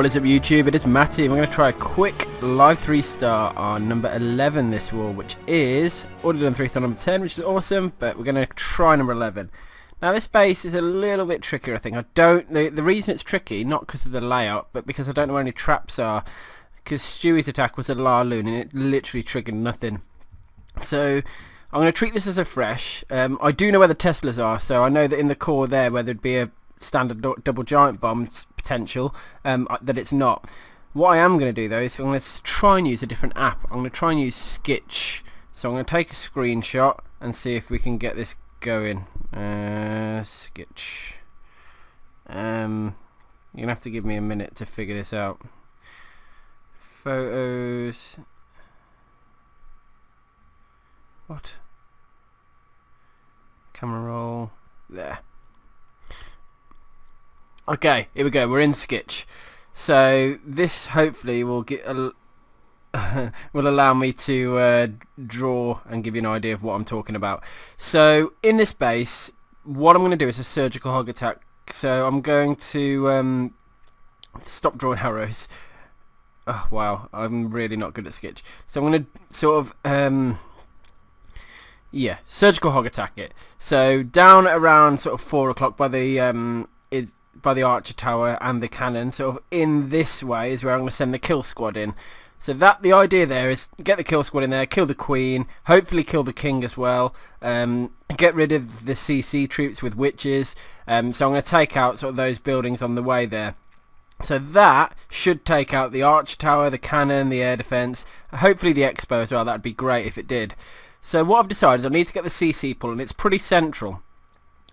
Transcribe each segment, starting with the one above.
What is up YouTube, it is Matty. We're going to try a quick live 3-star on number 11 this wall, which is already done 3-star number 10, which is awesome, but we're going to try number 11. Now this base is a little bit trickier, I think. The reason it's tricky, not because of the layout, but because I don't know where any traps are, because Stewie's attack was a Laloon and it literally triggered nothing. So I'm going to treat this as a fresh. I do know where the Teslas are, so I know that in the core there where there'd be a standard double giant bomb potential, that it's not. What I am going to do though is I'm going to try and use a different app. I'm going to try and use Skitch. So I'm going to take a screenshot and see if we can get this going. Skitch. You're going to have to give me a minute to figure this out. Photos. What? Camera roll. There. Okay, here we go. We're in Skitch. So this hopefully will get will allow me to draw and give you an idea of what I'm talking about. So in this base, what I'm going to do is a surgical hog attack. So I'm going to stop drawing arrows. Oh wow, I'm really not good at Skitch. So I'm going to sort of yeah, surgical hog attack it. So down around sort of 4 o'clock by the by the archer tower and the cannon, sort of in this way is where I'm going to send the kill squad in. So the idea there is get the kill squad in there, kill the queen, hopefully kill the king as well, get rid of the CC troops with witches. So I'm going to take out sort of those buildings on the way there. So that should take out the archer tower, the cannon, the air defense, hopefully the expo as well. That'd be great if it did. So what I've decided, I need to get the CC pull, and it's pretty central.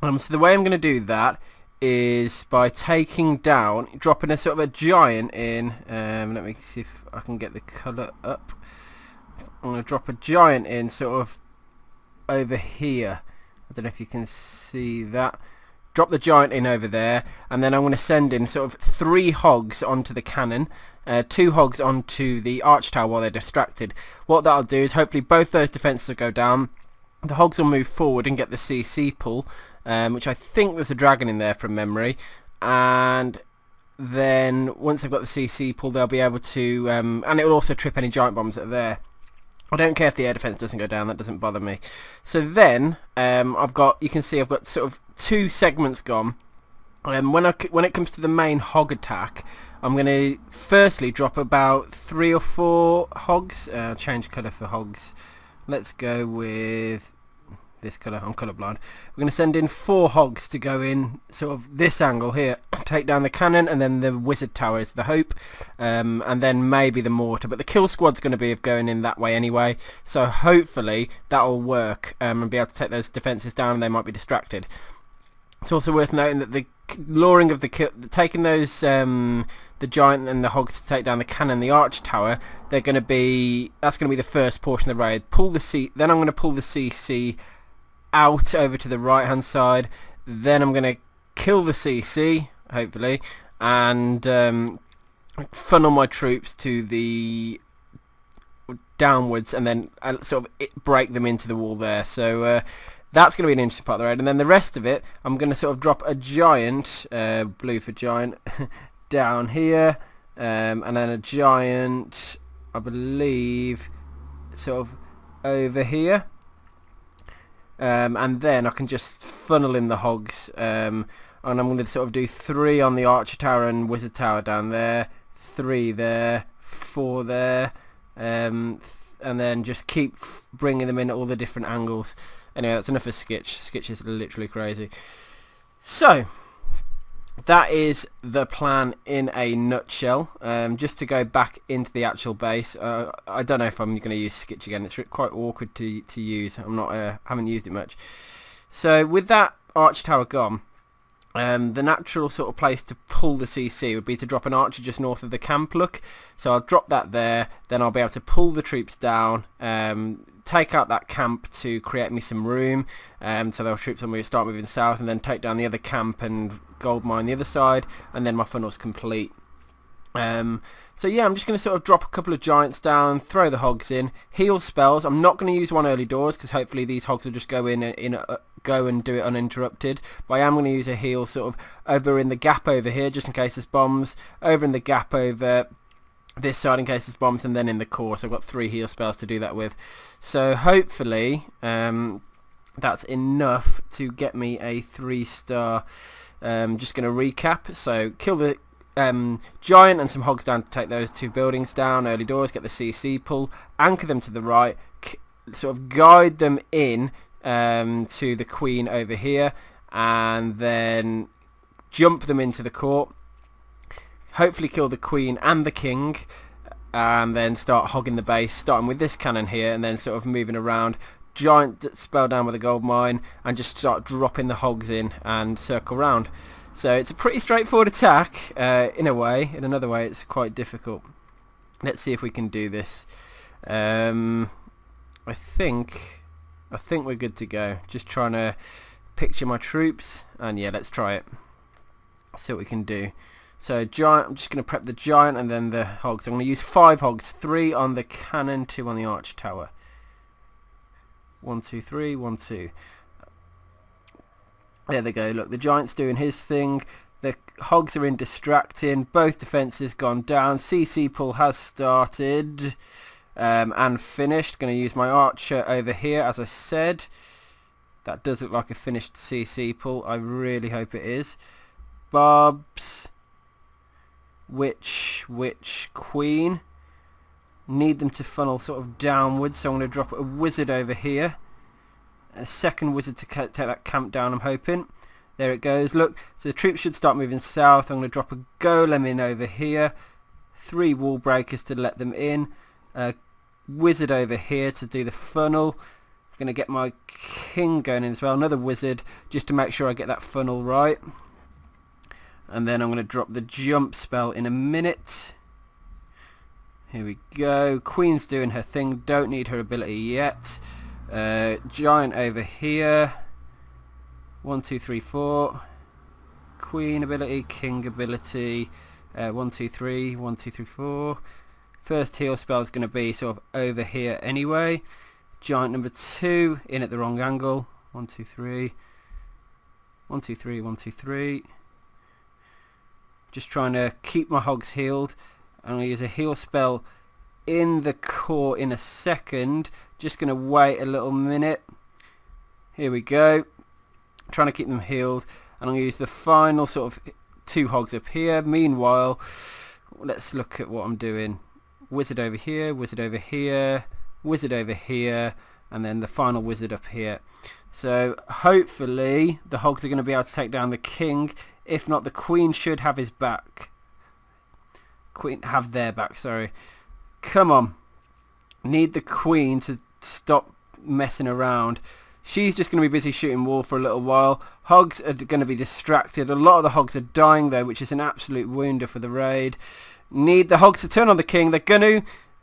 So the way I'm going to do that is by taking down, dropping a sort of a giant in. Let me see if I can get the colour up. I'm going to drop a giant in sort of over here. I don't know if you can see that. Drop the giant in over there, and then I'm going to send in sort of 3 hogs onto the cannon, 2 hogs onto the arch tower while they're distracted. What that'll do is hopefully both those defences will go down. The hogs will move forward and get the CC pull, which I think there's a dragon in there from memory, and then once they've got the CC pull they'll be able to, and it will also trip any giant bombs that are there. I don't care if the air defense doesn't go down, that doesn't bother me. So then you can see I've got sort of 2 segments gone. When it comes to the main hog attack, I'm going to firstly drop about 3 or 4 hogs. Change colour for hogs. Let's go with this colour. I'm colourblind. We're going to send in 4 hogs to go in sort of this angle here, take down the cannon, and then the wizard tower is the hope, and then maybe the mortar, but the kill squad's going to be going in that way anyway, so hopefully that'll work, and be able to take those defences down, and they might be distracted. It's also worth noting that the luring of taking those the giant and the hogs to take down the cannon, the arch tower, that's going to be the first portion of the raid. Then I'm going to pull the CC out over to the right hand side. Then I'm going to kill the CC hopefully, and funnel my troops to the downwards, and then sort of break them into the wall there. So that's going to be an interesting part of the raid, and then the rest of it I'm going to sort of drop a giant, blue for giant, down here, and then a giant, I believe, sort of over here, and then I can just funnel in the hogs, and I'm going to sort of do 3 on the archer tower and wizard tower down there, 3 there, 4 there, and then just keep bringing them in at all the different angles. Anyway, that's enough of Skitch. Skitch is literally crazy. So that is the plan in a nutshell. Just to go back into the actual base, I don't know if I'm going to use Skitch again. It's quite awkward to use. Haven't used it much. So with that arch tower gone, the natural sort of place to pull the CC would be to drop an archer just north of the camp look. So I'll drop that there, then I'll be able to pull the troops down, take out that camp to create me some room, so those troops will start moving south, and then take down the other camp and gold mine the other side, and then my funnel's complete. So yeah, I'm just going to sort of drop a couple of giants down, throw the hogs in, heal spells. I'm not going to use one early doors because hopefully these hogs will just go in go and do it uninterrupted, but I am going to use a heal sort of over in the gap over here just in case there's bombs, over in the gap over this side in case there's bombs, and then in the core. So I've got 3 heal spells to do that with. So hopefully that's enough to get me a 3-star. Just going to recap. So kill the giant and some hogs down to take those 2 buildings down, early doors, get the CC pull, anchor them to the right, sort of guide them in to the queen over here, and then jump them into the court, hopefully kill the queen and the king, and then start hogging the base, starting with this cannon here and then sort of moving around, giant spell down with a gold mine, and just start dropping the hogs in and circle round. So it's a pretty straightforward attack in a way. In another way it's quite difficult. Let's see if we can do this. I think we're good to go. Just trying to picture my troops, and yeah, let's try it. See what we can do. So giant, I'm just going to prep the giant and then the hogs. I'm going to use 5 hogs, 3 on the cannon, 2 on the arch tower. 1, 2, 3, 1, 2. There they go. Look, the giant's doing his thing. The hogs are in distracting. Both defences gone down. CC pull has started and finished. Going to use my archer over here, as I said. That does look like a finished CC pull. I really hope it is. Barbs. Witch, queen. Need them to funnel sort of downwards, so I'm going to drop a wizard over here. A second wizard to take that camp down, I'm hoping. There it goes. Look, so the troops should start moving south. I'm going to drop a golem in over here. 3 wall breakers to let them in. A wizard over here to do the funnel. I'm going to get my king going in as well. Another wizard just to make sure I get that funnel right. And then I'm going to drop the jump spell in a minute. Here we go. Queen's doing her thing. Don't need her ability yet. Giant over here. 1, 2, 3, 4. Queen ability, king ability. 1, 2, 3. 1, 2, 3, 4. First heal spell is going to be sort of over here anyway. Giant number 2 in at the wrong angle. 1, 2, 3. 1, 2, 3. 1, 2, 3. Just trying to keep my hogs healed. I'm going to use a heal spell in the core in a second. Just going to wait a little minute. Here we go. Trying to keep them healed. And I'm going to use the final sort of 2 hogs up here. Meanwhile, let's look at what I'm doing. Wizard over here, wizard over here, wizard over here, and then the final wizard up here. So hopefully the hogs are going to be able to take down the king. If not, the queen should have his back. Have their back, sorry. Come on. Need the queen to stop messing around. She's just going to be busy shooting wall for a little while. Hogs are going to be distracted. A lot of the hogs are dying though, which is an absolute wounder for the raid. Need the hogs to turn on the king. They're going to.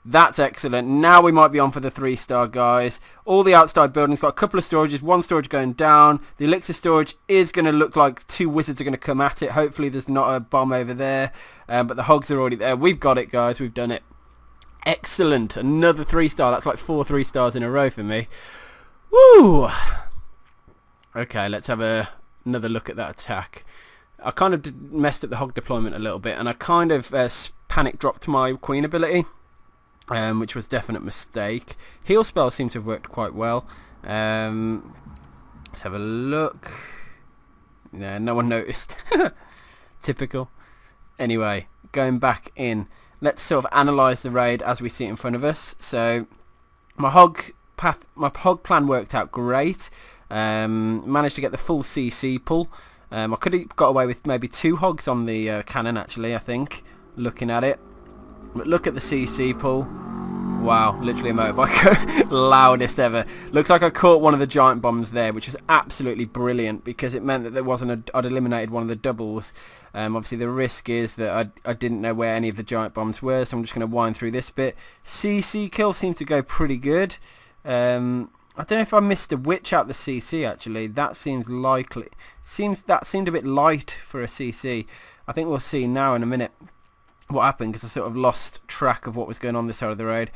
That's excellent. Now we might be on for the 3-star, guys. All the outside buildings got a couple of storages. 1 storage going down. The elixir storage is going to look like 2 wizards are going to come at it. Hopefully there's not a bomb over there. But the hogs are already there. We've got it, guys. We've done it. Excellent. Another 3-star. That's like 4 3-stars in a row for me. Woo! Okay, let's have another look at that attack. I kind of messed up the hog deployment a little bit, and I kind of panic dropped my queen ability. Which was a definite mistake. Heal spells seem to have worked quite well. Let's have a look. Yeah, no one noticed. Typical. Anyway, going back in. Let's sort of analyse the raid as we see it in front of us. So my hog plan worked out great. Managed to get the full CC pull. I could have got away with maybe 2 hogs on the cannon actually, I think, looking at it. But look at the CC pull. Wow, literally a motorbike. Loudest ever. Looks like I caught one of the giant bombs there, which was absolutely brilliant because it meant that there wasn't I'd eliminated one of the doubles. Obviously the risk is that I didn't know where any of the giant bombs were, so I'm just going to wind through this bit. CC kill seemed to go pretty good. I don't know if I missed a witch out the CC actually. That seems likely. That seemed a bit light for a CC. I think we'll see now in a minute what happened because I sort of lost track of what was going on this side of the road.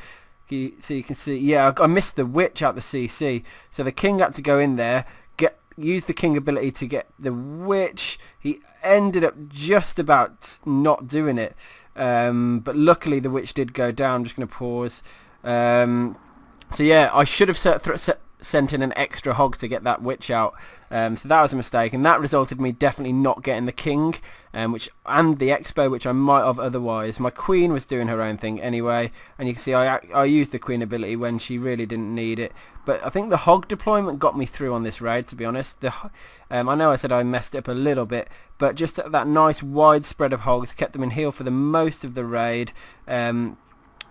So you can see, yeah, I missed the witch out the CC. So the king had to go in there, used the king ability to get the witch. He ended up just about not doing it, but luckily the witch did go down. I'm just going to pause. So yeah, I should have sent in an extra hog to get that witch out, so that was a mistake, and that resulted in me definitely not getting the king, and the expo, which I might have otherwise. My queen was doing her own thing anyway, and you can see I used the queen ability when she really didn't need it. But I think the hog deployment got me through on this raid, to be honest. I know I said I messed it up a little bit, but just that nice wide spread of hogs kept them in heal for the most of the raid.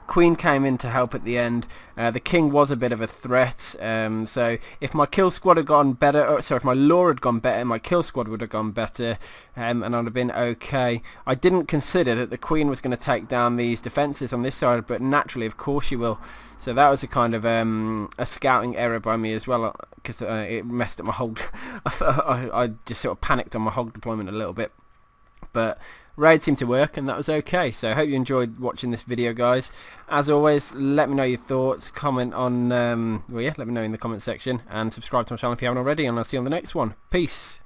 Queen came in to help at the end. The king was a bit of a threat, so if my kill squad had gone better, if my lore had gone better, my kill squad would have gone better, and I'd have been okay. I didn't consider that the queen was going to take down these defences on this side, but naturally, of course, she will. So that was a kind of a scouting error by me as well, because it messed up my hog. I just sort of panicked on my hog deployment a little bit. But raid seemed to work, and that was okay. So I hope you enjoyed watching this video, guys. As always, let me know your thoughts, comment on let me know in the comment section, and subscribe to my channel if you haven't already, and I'll see you on the next one. Peace.